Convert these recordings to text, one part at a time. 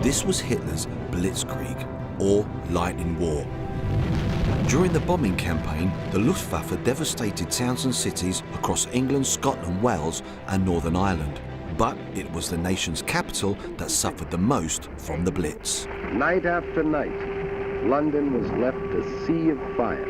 This was Hitler's Blitzkrieg, or Lightning War. During the bombing campaign, the Luftwaffe devastated towns and cities across England, Scotland, Wales and Northern Ireland. But it was the nation's capital that suffered the most from the Blitz. Night after night, London was left a sea of fire.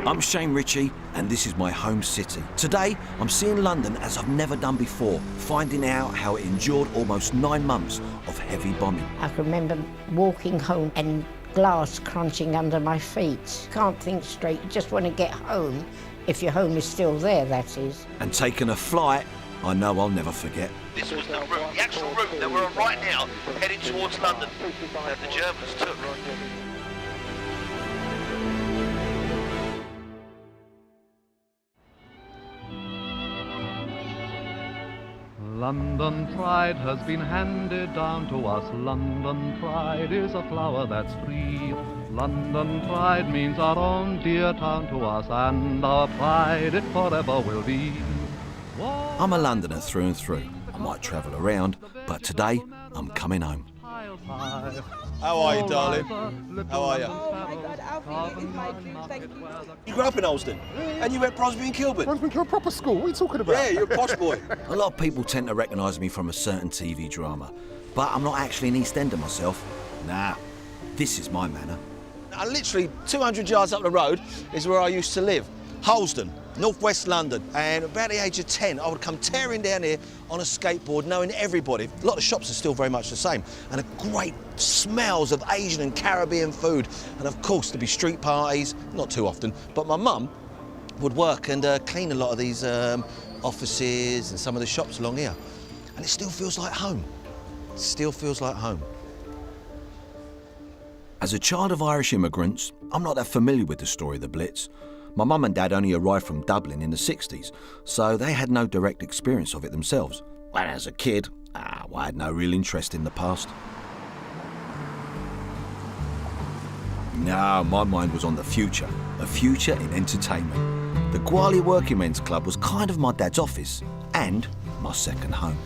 I'm Shane Ritchie, and this is my home city. Today, I'm seeing London as I've never done before, finding out how it endured almost 9 months of heavy bombing. I can remember walking home and glass crunching under my feet. Can't think straight, you just want to get home, if your home is still there, that is. And taking a flight I know I'll never forget. This was the route, the actual route that we're on right now, heading towards London, that the Germans took. London pride has been handed down to us. London pride is a flower that's free. London pride means our own dear town to us, and our pride it forever will be. I'm a Londoner through and through. I might travel around, but today I'm coming home. How are you, darling? How are you? Oh my God, Alfie, it is my dream, thank you. You grew up in Alston, and you went Crosby and Kilburn. Crosby and Kilburn, proper school, what are you talking about? Yeah, you're a posh boy. A lot of people tend to recognise me from a certain TV drama, but I'm not actually an EastEnder myself. Nah, this is my manor. Literally 200 yards up the road is where I used to live. Halsden, northwest London. And about the age of 10, I would come tearing down here on a skateboard, knowing everybody. A lot of shops are still very much the same. And a great smells of Asian and Caribbean food. And of course, there'd be street parties, not too often, but my mum would work and clean a lot of these offices and some of the shops along here. And it still feels like home. It still feels like home. As a child of Irish immigrants, I'm not that familiar with the story of the Blitz. My mum and dad only arrived from Dublin in the 60s, so they had no direct experience of it themselves. And as a kid, I had no real interest in the past. No, my mind was on the future, a future in entertainment. The Gwalia Working Men's Club was kind of my dad's office and my second home.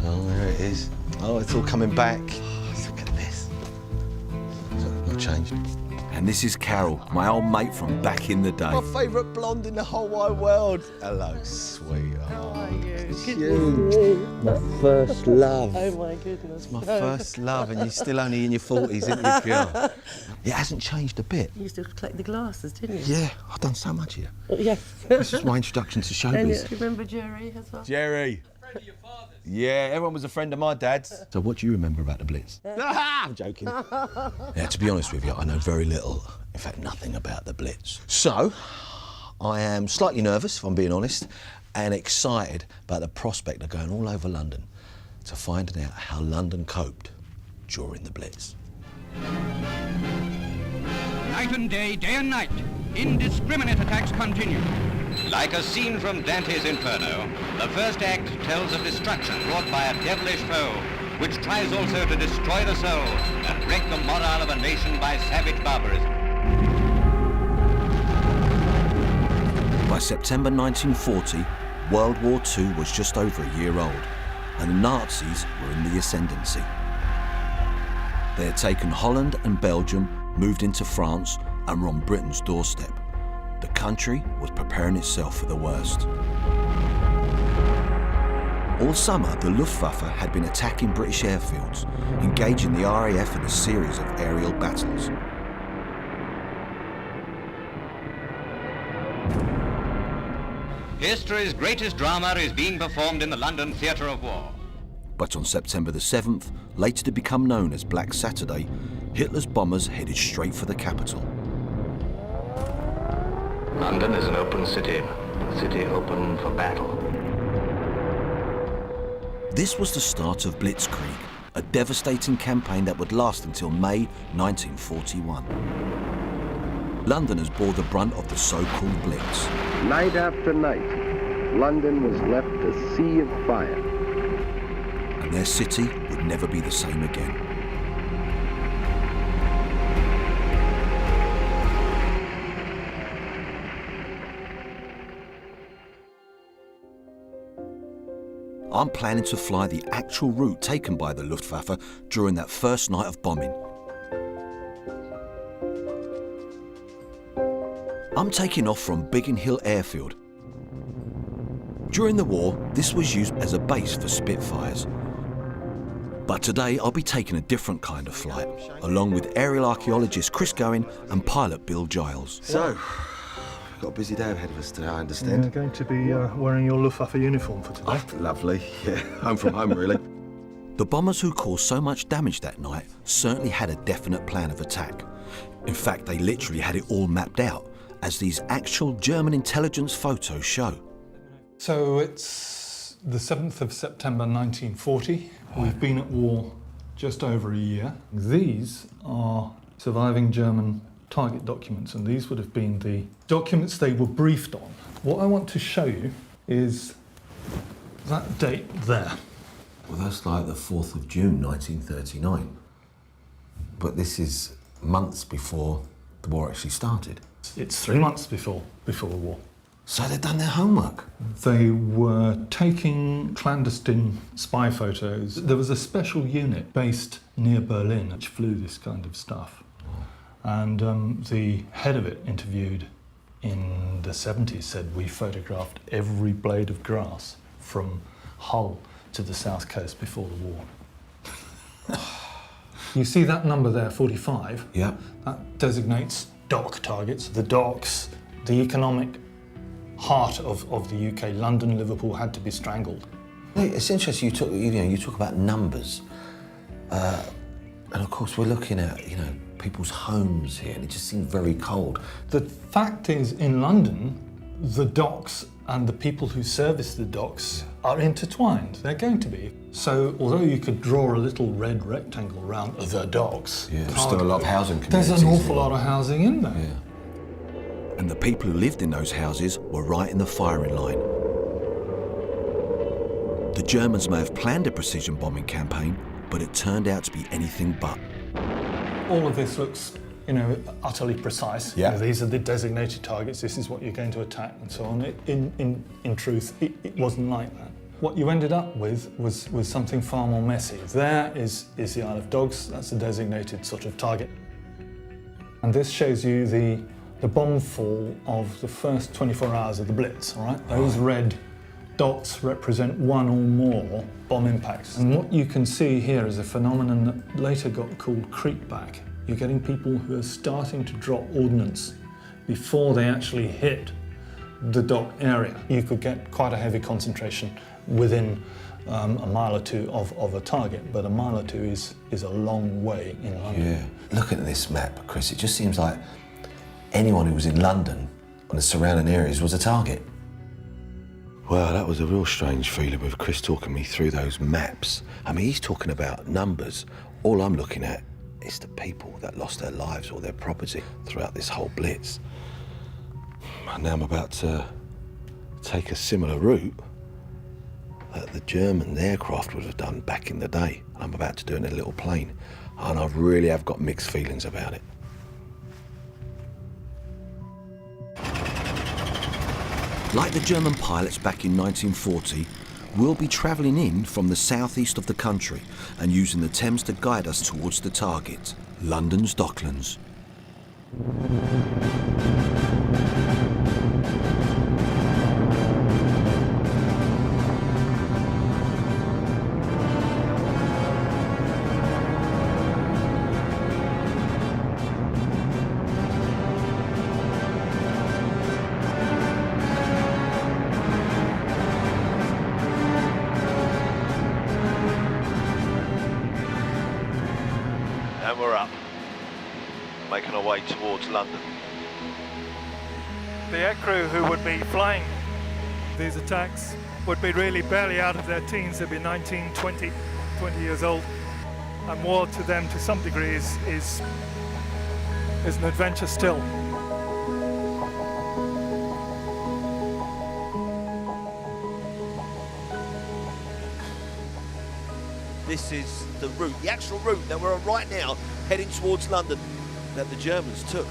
Oh, there it is. Oh, it's all coming back. Look at this. Not changed. And this is Carol, my old mate from back in the day. My favourite blonde in the whole wide world. Hello, sweetheart. How are you? My first love. Oh my goodness. It's my first love, and you're still only in your 40s, isn't you, girl? It hasn't changed a bit. You used to collect the glasses, didn't you? Yeah, I've done so much here. Yes. This is my introduction to Do showbiz. you remember Jerry as well? Jerry. Friend of your father's. Yeah, everyone was a friend of my dad's. So what do you remember about the Blitz? I'm joking. Yeah, to be honest with you, I know very little, in fact nothing about the Blitz. So, I am slightly nervous, if I'm being honest, and excited about the prospect of going all over London to finding out how London coped during the Blitz. Night and day and night, indiscriminate attacks continue. Like a scene from Dante's Inferno, the first act tells of destruction wrought by a devilish foe, which tries also to destroy the soul and wreck the morale of a nation by savage barbarism. By September 1940, World War II was just over a year old, and the Nazis were in the ascendancy. They had taken Holland and Belgium, moved into France, and were on Britain's doorstep. The country was preparing itself for the worst. All summer, the Luftwaffe had been attacking British airfields, engaging the RAF in a series of aerial battles. History's greatest drama is being performed in the London Theatre of War. But on September the 7th, later to become known as Black Saturday, Hitler's bombers headed straight for the capital. London is an open city, a city open for battle. This was the start of Blitzkrieg, a devastating campaign that would last until May 1941. Londoners bore the brunt of the so-called Blitz. Night after night, London was left a sea of fire. And their city would never be the same again. I'm planning to fly the actual route taken by the Luftwaffe during that first night of bombing. I'm taking off from Biggin Hill Airfield. During the war, this was used as a base for Spitfires. But today I'll be taking a different kind of flight, along with aerial archaeologist Chris Gowen and pilot Bill Giles. So, we've got a busy day ahead of us today, I understand. You're going to be wearing your Luftwaffe uniform for today. Oh, lovely. Yeah, home from home, really. The bombers who caused so much damage that night certainly had a definite plan of attack. In fact, they literally had it all mapped out, as these actual German intelligence photos show. So it's the 7th of September 1940. We've been at war just over a year. These are surviving German target documents, and these would have been the documents they were briefed on. What I want to show you is that date there. Well, that's like the 4th of June 1939. But this is months before the war actually started. It's 3 months before the war. So they'd done their homework. They were taking clandestine spy photos. There was a special unit based near Berlin which flew this kind of stuff. And the head of it, interviewed in the 70s, said, "We photographed every blade of grass from Hull to the south coast before the war." You see that number there, 45? Yeah. That designates dock targets. The docks, the economic heart of the UK, London, Liverpool, had to be strangled. It's interesting you talk about numbers, and of course we're looking at people's homes here, and it just seems very cold. The fact is, in London, the docks and the people who service the docks are intertwined. They're going to be. So although you could draw a little red rectangle around the docks, there's still a lot of housing communities. There's an awful lot of housing in there. Yeah. And the people who lived in those houses were right in the firing line. The Germans may have planned a precision bombing campaign, but it turned out to be anything but. All of this looks, utterly precise. Yeah. These are the designated targets, this is what you're going to attack, and so on. In truth, it wasn't like that. What you ended up with was something far more messy. There is the Isle of Dogs, that's a designated sort of target. And this shows you the bomb fall of the first 24 hours of the Blitz, all right? Those red dots represent one or more bomb impacts. And what you can see here is a phenomenon that later got called creepback. You're getting people who are starting to drop ordnance before they actually hit the dock area. You could get quite a heavy concentration within a mile or two of a target, but a mile or two is a long way in London. Yeah. Looking at this map, Chris, it just seems like anyone who was in London and the surrounding areas was a target. Well, that was a real strange feeling with Chris talking me through those maps. I mean, he's talking about numbers. All I'm looking at is the people that lost their lives or their property throughout this whole Blitz. And now I'm about to take a similar route that the German aircraft would have done back in the day. I'm about to do it in a little plane, and I really have got mixed feelings about it. Like the German pilots back in 1940, we'll be travelling in from the southeast of the country and using the Thames to guide us towards the target, London's Docklands. And we're up, making our way towards London. The aircrew who would be flying these attacks would be really barely out of their teens. They'd be 19, 20 years old. And war to them, to some degree, is an adventure still. This is the route, the actual route that we're on right now, heading towards London, that the Germans took.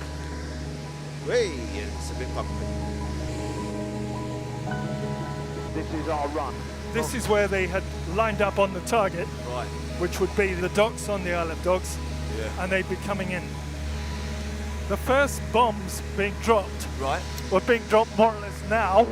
Hey, it's a bit bumpy. This is our run. This is where they had lined up on the target, Right. which would be the docks on the Isle of Dogs, Yeah. and they'd be coming in. The first bombs being dropped Right. were being dropped more or less now.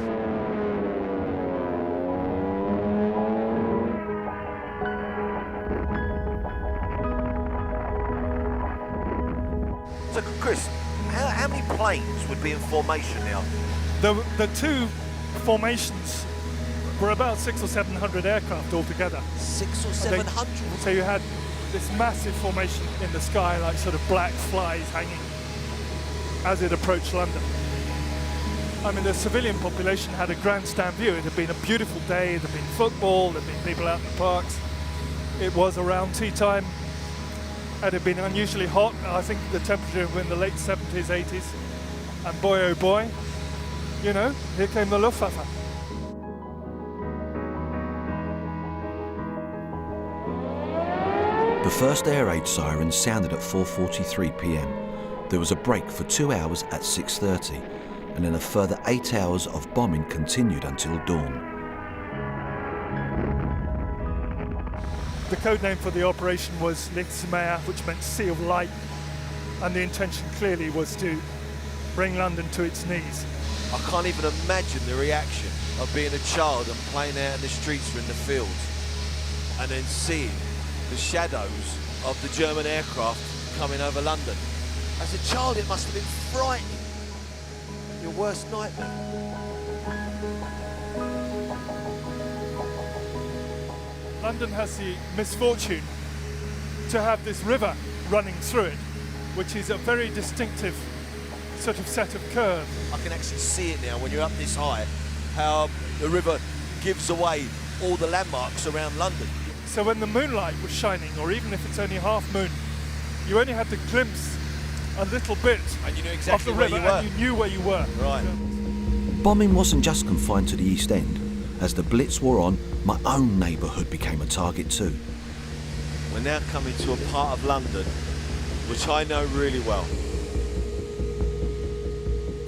So, Chris, how many planes would be in formation now? The two formations were about 600 or 700 aircraft altogether. 600 or 700? So you had this massive formation in the sky, like sort of black flies hanging as it approached London. I mean, the civilian population had a grandstand view. It had been a beautiful day, there had been football, there had been people out in the parks. It was around tea time. It had been unusually hot. I think the temperature was in the late 70s, 80s. And boy, oh boy, you know, here came the Luftwaffe. The first air raid siren sounded at 4:43 p.m. There was a break for 2 hours at 6:30, and then a further 8 hours of bombing continued until dawn. The code name for the operation was Lichtmeer, which meant Sea of Light, and the intention clearly was to bring London to its knees. I can't even imagine the reaction of being a child and playing out in the streets or in the fields, and then seeing the shadows of the German aircraft coming over London. As a child, it must have been frightening. Your worst nightmare. London has the misfortune to have this river running through it, which is a very distinctive sort of set of curves. I can actually see it now when you're up this high, how the river gives away all the landmarks around London. So when the moonlight was shining, or even if it's only half moon, you only had to glimpse a little bit and you knew exactly of the where river, you were. and you knew where you were. Right. Bombing wasn't just confined to the East End. As the Blitz wore on, my own neighbourhood became a target too. We're now coming to a part of London which I know really well.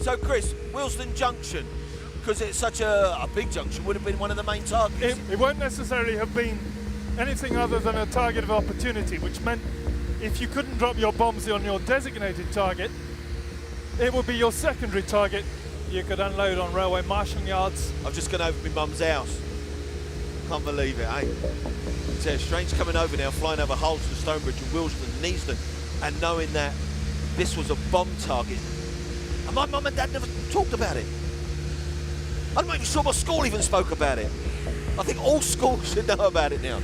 So Chris, Willesden Junction, because it's such a big junction, would have been one of the main targets. It won't necessarily have been anything other than a target of opportunity, which meant if you couldn't drop your bombs on your designated target, it would be your secondary target. You could unload on railway marshalling yards. I've just gone over my mum's house. Can't believe it, eh? It's strange coming over now, flying over Harleston, Stonebridge and Willesden and Neasden, and knowing that this was a bomb target. And my mum and dad never talked about it. I'm not even sure my school even spoke about it. I think all schools should know about it now.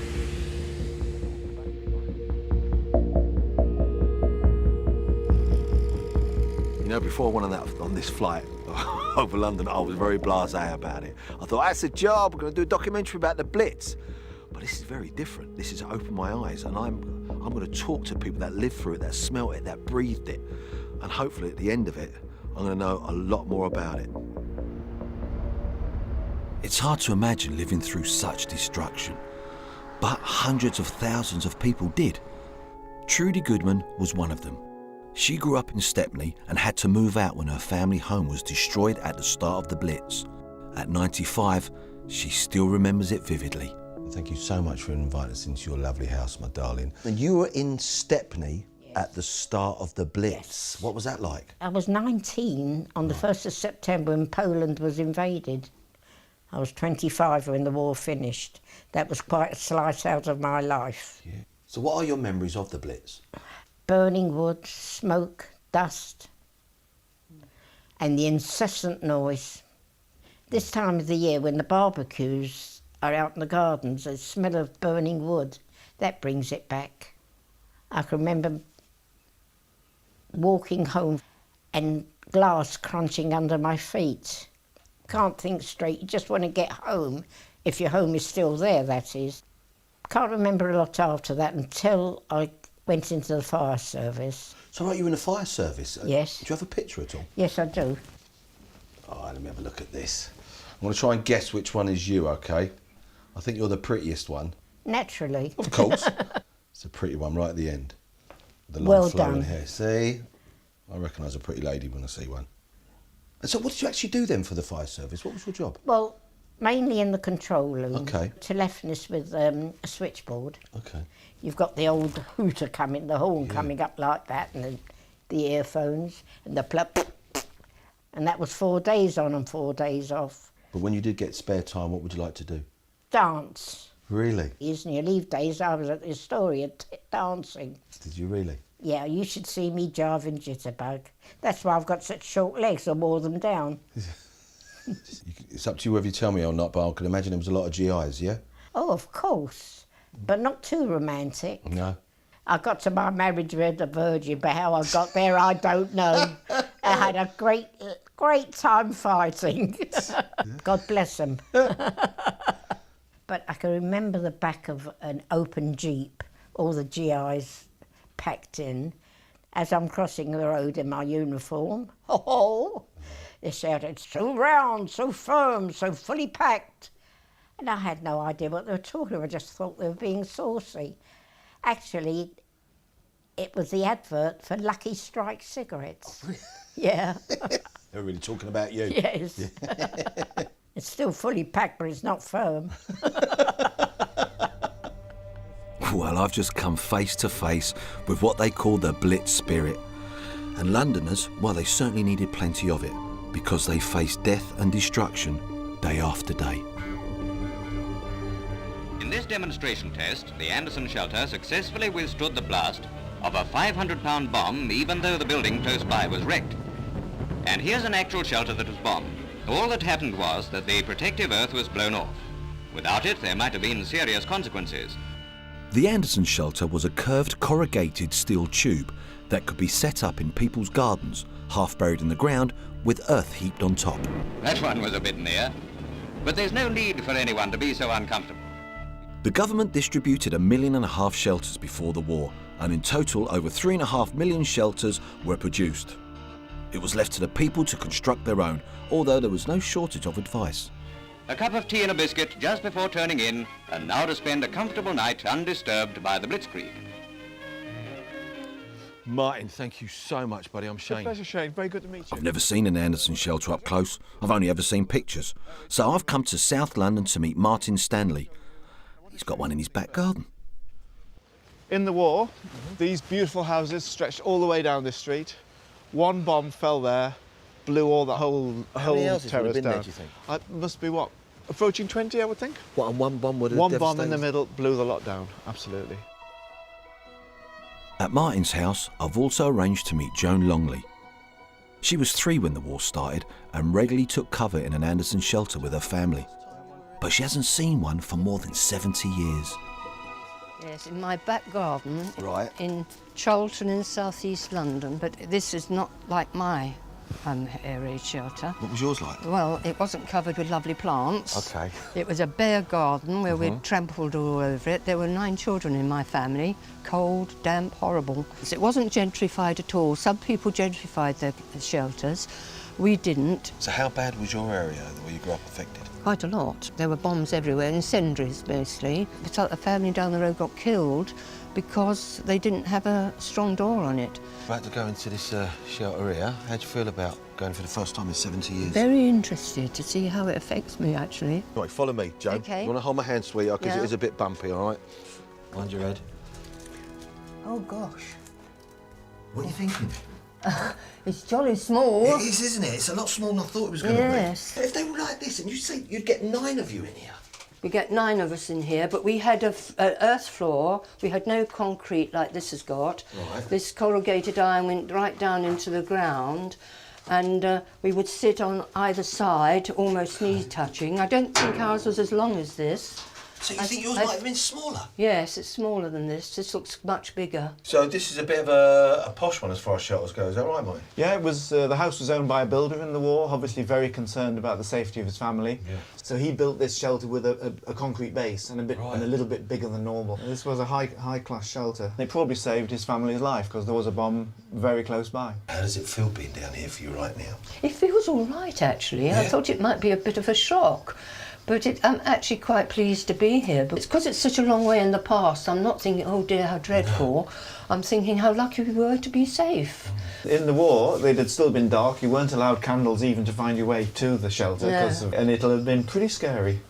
You know, before I went on this flight over London, I was very blasé about it. I thought, that's a job, we're going to do a documentary about the Blitz. But this is very different. This has opened my eyes, and I'm going to talk to people that lived through it, that smelt it, that breathed it. And hopefully at the end of it, I'm going to know a lot more about it. It's hard to imagine living through such destruction, but hundreds of thousands of people did. Trudy Goodman was one of them. She grew up in Stepney and had to move out when her family home was destroyed at the start of the Blitz. At 95, she still remembers it vividly. Thank you so much for inviting us into your lovely house, my darling. And you were in Stepney at the start of the Blitz. Yes. What was that like? I was 19 on the 1st of September when Poland was invaded. I was 25 when the war finished. That was quite a slice out of my life. Yeah. So what are your memories of the Blitz? Burning wood, smoke, dust, and the incessant noise. This time of the year when the barbecues are out in the gardens, the smell of burning wood, that brings it back. I can remember walking home and glass crunching under my feet. Can't think straight, you just want to get home, if your home is still there, that is. Can't remember a lot after that until I went into the fire service. So right, you were in the fire service? Yes. Do you have a picture at all? Yes, I do. Oh, let me have a look at this. I'm going to try and guess which one is you, OK? I think you're the prettiest one. Naturally. Of course. It's a pretty one right at the end. The long Well flowing done. hair. See? I recognise a pretty lady when I see one. And so what did you actually do then for the fire service? What was your job? Well, Mainly in the control room. Okay. Telephonist with a switchboard. Okay. You've got the old hooter coming, the horn coming up like that, and the earphones, and the plug. And that was 4 days on and 4 days off. But when you did get spare time, what would you like to do? Dance. Really? Isn't your leave days, I was at the Astoria dancing. Did you really? Yeah, you should see me jiving jitterbug. That's why I've got such short legs, I wore them down. It's up to you whether you tell me or not, but I can imagine there was a lot of GIs, yeah? Oh, of course, but not too romantic. No. I got to my marriage with a virgin, but how I got there, I don't know. I had a great time fighting. God bless them. But I can remember the back of an open Jeep, all the GIs packed in, as I'm crossing the road in my uniform. Oh, they shouted, so round, so firm, so fully packed. And I had no idea what they were talking about. I just thought they were being saucy. Actually, it was the advert for Lucky Strike cigarettes. Yeah. They're really talking about you. Yes. It's still fully packed, but it's not firm. Well, I've just come face to face with what they call the Blitz spirit. And Londoners, well, they certainly needed plenty of it, because they faced death and destruction day after day. In this demonstration test, the Anderson shelter successfully withstood the blast of a 500-pound bomb, even though the building close by was wrecked. And here's an actual shelter that was bombed. All that happened was that the protective earth was blown off. Without it, there might have been serious consequences. The Anderson shelter was a curved corrugated steel tube that could be set up in people's gardens, half buried in the ground, with earth heaped on top. That one was a bit near. But there's no need for anyone to be so uncomfortable. The government distributed 1.5 million shelters before the war, and in total over 3.5 million shelters were produced. It was left to the people to construct their own, although there was no shortage of advice. A cup of tea and a biscuit just before turning in, and now to spend a comfortable night undisturbed by the blitzkrieg. Martin, thank you so much, buddy. I'm Shane. Pleasure, Shane. Very good to meet you. I've never seen an Anderson shelter up close. I've only ever seen pictures. So I've come to South London to meet Martin Stanley. He's got one in his back garden. In the war, these beautiful houses stretched all the way down this street. One bomb fell there, blew all the whole terrace down. There, do you think? Must be what? Approaching 20, I would think. What, and one bomb would have One bomb in the middle blew the lot down, absolutely. At Martin's house, I've also arranged to meet Joan Longley. She was 3 when the war started and regularly took cover in an Anderson shelter with her family. But she hasn't seen one for more than 70 years. Yes, in my back garden, right, in Charlton in southeast London, but this is not like my air raid shelter. What was yours like? Well, it wasn't covered with lovely plants. Okay. It was a bare garden where we'd trampled all over it. There were 9 children in my family. Cold, damp, horrible. It wasn't gentrified at all. Some people gentrified their shelters. We didn't. So how bad was your area where you grew up affected? Quite a lot. There were bombs everywhere, incendiaries mostly. A family down the road got killed because they didn't have a strong door on it. About to go into this shelter here. How'd you feel about going for the first time in 70 years? Very interested to see how it affects me, actually. Right, follow me, Joan. Okay. You want to hold my hand, sweetheart, because Yeah. it is a bit bumpy, all right? Mind your head. Oh, gosh. What are you thinking? It's jolly small. It is, isn't it? It's a lot smaller than I thought it was going to Yes. be. If they were like this, and you say you'd get 9 of you in here. We get 9 of us in here, but we had an earth floor. We had no concrete like this has got. Right. This corrugated iron went right down into the ground, and we would sit on either side, almost knee touching. I don't think ours was as long as this. So you think yours might have been smaller? Yes, it's smaller than this. This looks much bigger. So this is a bit of a posh one as far as shelters go, is that right, Mike? Yeah, it was. The house was owned by a builder in the war, obviously very concerned about the safety of his family. Yeah. So he built this shelter with a concrete base and a little bit bigger than normal. This was a high class shelter. It probably saved his family's life because there was a bomb very close by. How does it feel being down here for you right now? It feels all right, actually. Yeah. I thought it might be a bit of a shock. But I'm actually quite pleased to be here. But it's because it's such a long way in the past. I'm not thinking, oh dear, how dreadful. I'm thinking how lucky we were to be safe. In the war, it had still been dark. You weren't allowed candles even to find your way to the shelter, and it'll have been pretty scary.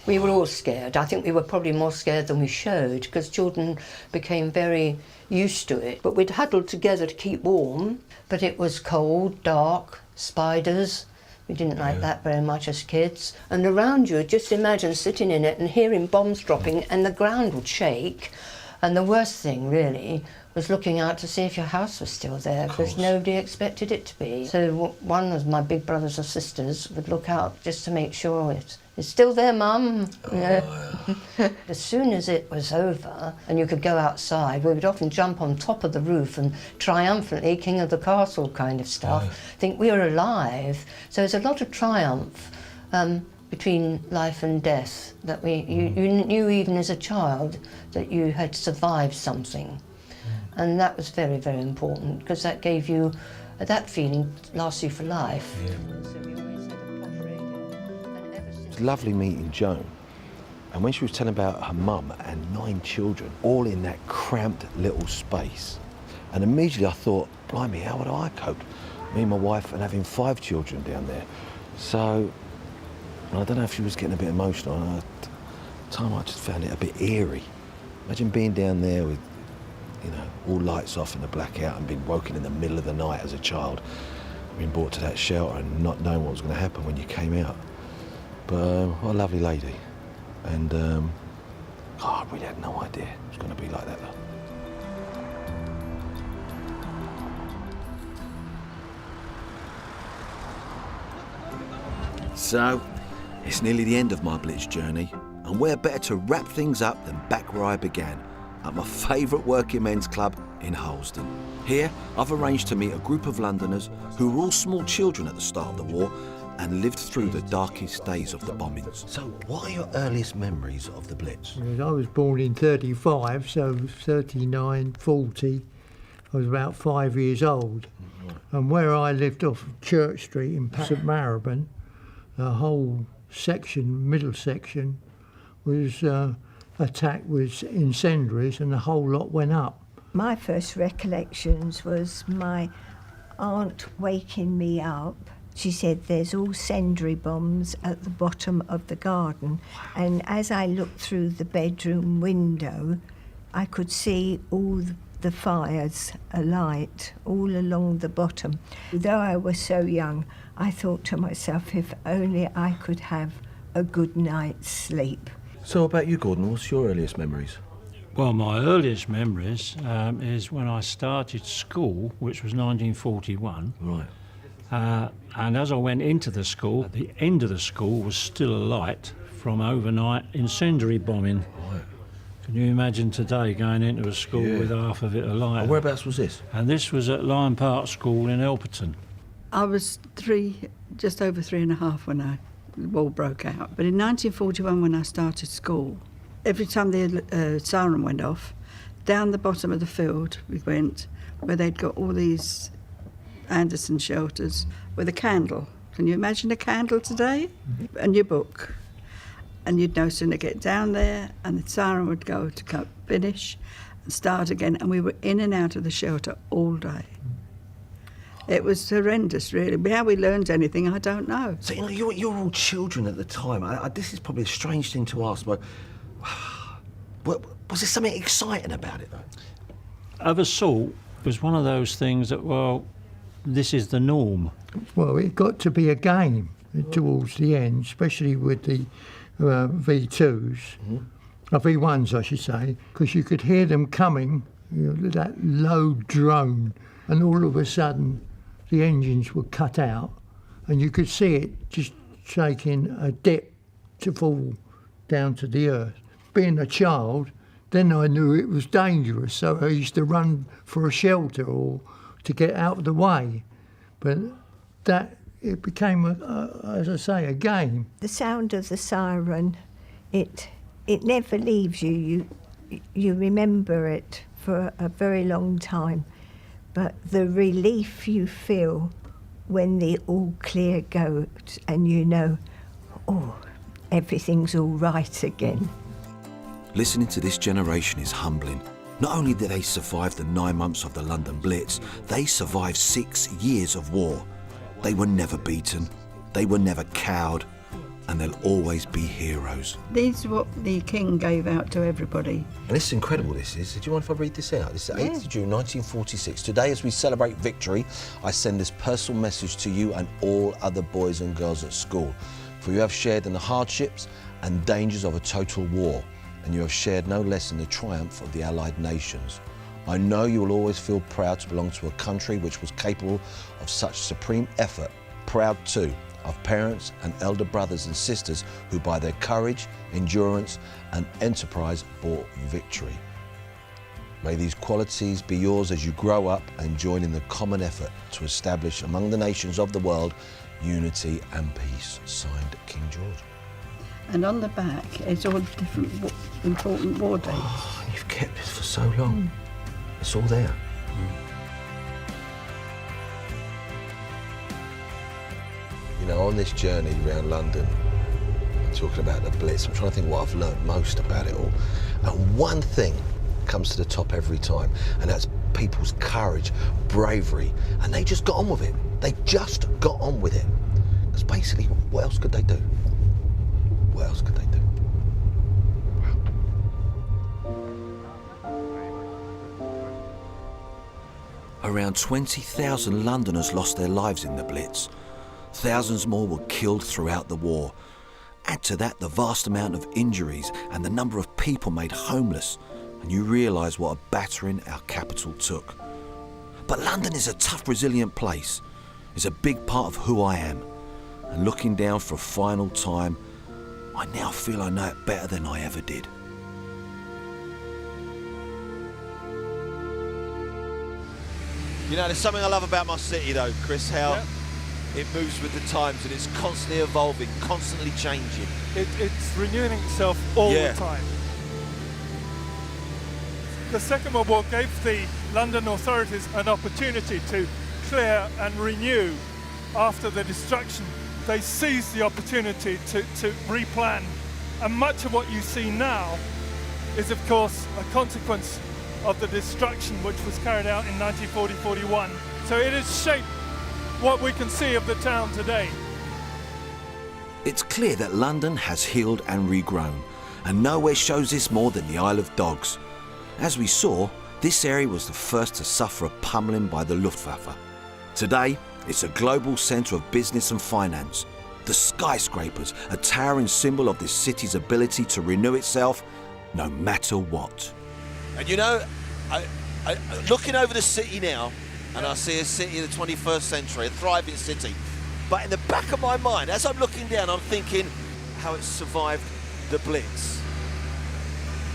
We were all scared. I think we were probably more scared than we showed, because children became very used to it. But we'd huddled together to keep warm, but it was cold, dark, spiders. We didn't like that very much as kids. And around you, just imagine sitting in it and hearing bombs dropping and the ground would shake. And the worst thing, really, was looking out to see if your house was still there, because nobody expected it to be. So one of my big brothers or sisters would look out just to make sure it's still there, Mum. As soon as it was over and you could go outside, we would often jump on top of the roof and triumphantly, king of the castle kind of stuff, think we were alive. So there's a lot of triumph between life and death, that you knew even as a child that you had survived something. And that was very, very important, because that gave you, that feeling lasts you for life. It's lovely meeting Joan. And when she was telling about her mum and 9 children, all in that cramped little space, and immediately I thought, blimey, how would I cope? Me and my wife and having 5 children down there. So, I don't know if she was getting a bit emotional. And at the time I just found it a bit eerie. Imagine being down there with, you know, all lights off and the blackout, and being woken in the middle of the night as a child, being brought to that shelter and not knowing what was going to happen when you came out. But what a lovely lady. And I really had no idea it was going to be like that, though. So, it's nearly the end of my Blitz journey, and where better to wrap things up than back where I began, at my favourite working men's club in Harlesden. Here, I've arranged to meet a group of Londoners who were all small children at the start of the war and lived through the darkest days of the bombings. So, what are your earliest memories of the Blitz? I was born in 35, so 39, 40, I was about 5 years old. And where I lived off Church Street in St Marylebone, the whole section, middle section, was attacked with incendiaries, and the whole lot went up. My first recollections was my aunt waking me up. She said there's all incendiary bombs at the bottom of the garden, and as I looked through the bedroom window, I could see all the fires alight all along the bottom. Though I was so young, I thought to myself, if only I could have a good night's sleep. So about you, Gordon, what's your earliest memories? Well, my earliest memories is when I started school, which was 1941. Right. And as I went into the school, the end of the school was still alight from overnight incendiary bombing. Right. Can you imagine today going into a school with half of it alight? And whereabouts was this? And this was at Lion Park School in Elperton. I was just over 3.5 when the war broke out. But in 1941, when I started school, every time the siren went off, down the bottom of the field we went, where they'd got all these Anderson shelters with a candle. Can you imagine a candle today? Mm-hmm. And your book. And you'd no sooner get down there and the siren would go to finish and start again, and we were in and out of the shelter all day. It was horrendous, really. How we learned anything, I don't know. So, you know, you're all children at the time. This is probably a strange thing to ask, but was there something exciting about it, though? Of assault was one of those things that, well, this is the norm. Well, it got to be a game towards the end, especially with the V2s, V1s, I should say, because you could hear them coming, you know, that low drone, and all of a sudden the engines were cut out, and you could see it just taking a dip to fall down to the earth. Being a child, then I knew it was dangerous, so I used to run for a shelter or to get out of the way. But it became, as I say, a game. The sound of the siren, it never leaves you. You remember it for a very long time. But the relief you feel when the all clear goes and you know, oh, everything's all right again. Listening to this generation is humbling. Not only did they survive the 9 months of the London Blitz, they survived 6 years of war. They were never beaten, they were never cowed, and they'll always be heroes. These are what the King gave out to everybody. And this is incredible, this is. Do you mind if I read this out? This is 8th of June 1946. Today, as we celebrate victory, I send this personal message to you and all other boys and girls at school. For you have shared in the hardships and dangers of a total war, and you have shared no less in the triumph of the Allied nations. I know you will always feel proud to belong to a country which was capable of such supreme effort, proud too of parents and elder brothers and sisters who by their courage, endurance and enterprise brought victory. May these qualities be yours as you grow up and join in the common effort to establish among the nations of the world unity and peace. Signed, King George. And on the back, it's all different important war dates. Oh, you've kept this for so long. It's all there. You know, on this journey around London, talking about the Blitz, I'm trying to think what I've learned most about it all. And one thing comes to the top every time, and that's people's courage, bravery, and they just got on with it. They just got on with it. Because basically, what else could they do? What else could they do? Around 20,000 Londoners lost their lives in the Blitz. Thousands more were killed throughout the war. Add to that the vast amount of injuries and the number of people made homeless, and you realise what a battering our capital took. But London is a tough, resilient place. It's a big part of who I am. And looking down for a final time, I now feel I know it better than I ever did. You know, there's something I love about my city though, Chris, how it moves with the times and it's constantly evolving, constantly changing. It's renewing itself all the time. The Second World War gave the London authorities an opportunity to clear and renew after the destruction. They seized the opportunity to replan, and much of what you see now is of course a consequence of the destruction which was carried out in 1940-41. So it has shaped what we can see of the town today. It's clear that London has healed and regrown, and nowhere shows this more than the Isle of Dogs. As we saw, this area was the first to suffer a pummeling by the Luftwaffe. Today, it's a global centre of business and finance. The skyscrapers, a towering symbol of this city's ability to renew itself no matter what. And you know, I looking over the city now, and I see a city of the 21st century, a thriving city. But in the back of my mind, as I'm looking down, I'm thinking how it survived the Blitz.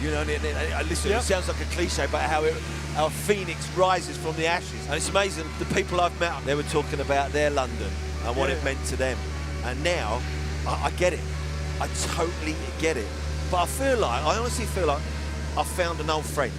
You know, listen, it sounds like a cliche, but how a phoenix rises from the ashes. And it's amazing, the people I've met, they were talking about their London and what it meant to them. And now, I get it. I totally get it. But I honestly feel like I've found an old friend.